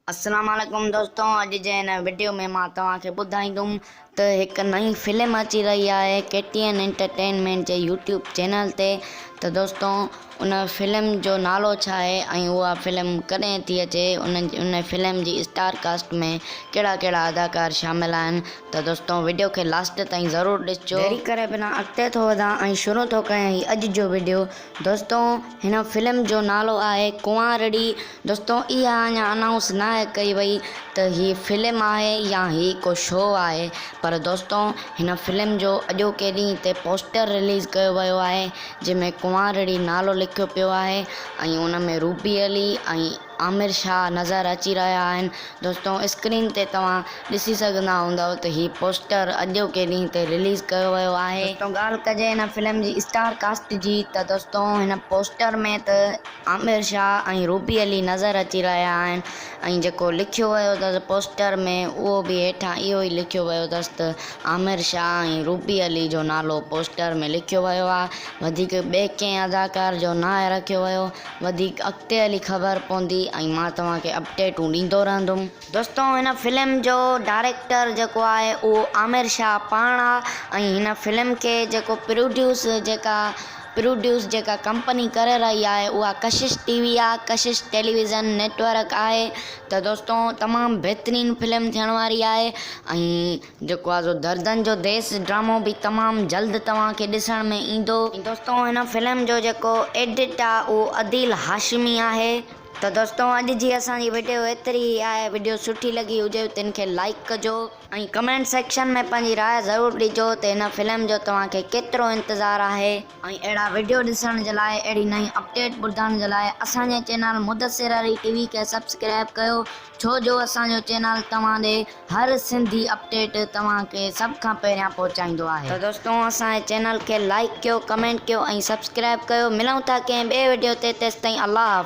अस्सलाम वालेकुम दोस्तों, अॼु जे हिन वीडियो में मां तव्हांखे ॿुधाईंदुमि त हिकु नई फिल्म अची रही आहे KTN एंटरटेनमेंट जे यूट्यूब चैनल ते। त दोस्तों उन फिल्म जो नालो छा आहे ऐं उहा फिल्म कॾहिं थी अचे, उन फिल्म जी स्टार कास्ट में कहिड़ा कहिड़ा अदाकार शामिल आहिनि। त दोस्तों वीडियो खे लास्ट ताईं ज़रूरु ॾिसिजो। देरी करे बिना अॻिते थो वधां ऐं शुरू थो कयां ही अॼु जो वीडियो। दोस्तों हिन फिल्म जो नालो आहे कुंवारड़ी। दोस्तों इहा अञा अनाउंस न आहे कई वई त ही फिल्म आहे या ही को शो आहे, पर दोस्तों हिन फिल्म जो अॼोके ॾींहं ते पोस्टर रिलीज़ कयो वियो आहे जंहिंमें कुंवारड़ी नालो लिखियो पियो आहे ऐं उन में रूबी अली ऐं आमिर शाह नज़र अची रहिया आहिनि। दोस्तों स्क्रीन ते तव्हां ॾिसी सघंदा हूंदव त ही पोस्टर अॼोके ॾींहं ते रिलीज़ कयो वियो आहे। दोस्तों ॻाल्हि कजे हिन फिल्म जी स्टार कास्ट जी, त दोस्तों हिन पोस्टर में त आमिर शाह ऐं रूबी अली नज़र अची रहिया आहिनि ऐं जेको लिखियो वियो अथसि पोस्टर में उहो बि हेठां इहो ई लिखियो वियो अथसि त आमिर शाह ऐं रूबी अली जो नालो पोस्टर में लिखियो वियो आहे। वधीक ॿिए कंहिं अदाकार जो न आहे रखियो वियो, वधीक अॻिते हली ख़बर पवंदी ऐं मां तव्हांखे अपडेटूं ॾींदो रहंदुमि। दोस्तों हिन फिल्म जो डायरेक्टर जेको आहे उहो आमिर शाह पाण आहे ऐं हिन फिल्म खे जेको प्रोड्यूस जेका कंपनी करे रही आहे उहा कशिश टीवी आहे, कशिश टेलीविज़न नेटवर्क आहे। त दोस्तों तमामु बहितरीनु फिल्म थियण वारी आहे ऐं जेको आहे दर्दन जो देश ड्रामो बि तमामु जल्द तव्हांखे ॾिसण में ईंदो। दोस्तों हिन फिल्म जो जेको एडिट आहे उहो अदील हाशिमी आहे। त दोस्तों अॼु जी असांजी वीडियो एतिरी ई आहे। वीडियो सुठी लॻी हुजे तिन खे लाइक कजो ऐं कमेंट सेक्शन में पंहिंजी राय ज़रूरु ॾिजो त हिन फिल्म जो तव्हांखे केतिरो इंतज़ारु आहे ऐं अहिड़ा वीडियो ॾिसण जे लाइ, अहिड़ी नई अपडेट ॿुधण जे लाइ असांजे चैनल मुदसिर अली टीवी खे सब्सक्राइब कयो, छो जो असांजो चैनल तव्हां ॾे हर सिंधी अपडेट तव्हांखे सभ खां पहिरियां पहुचाईंदो आहे। त दोस्तों असांजे चैनल खे लाइक कयो, कमेंट कयो ऐं सब्सक्राइब कयो। मिलूं था कंहिं ॿिए वीडियो ते, तेसिताईं अल्लाह।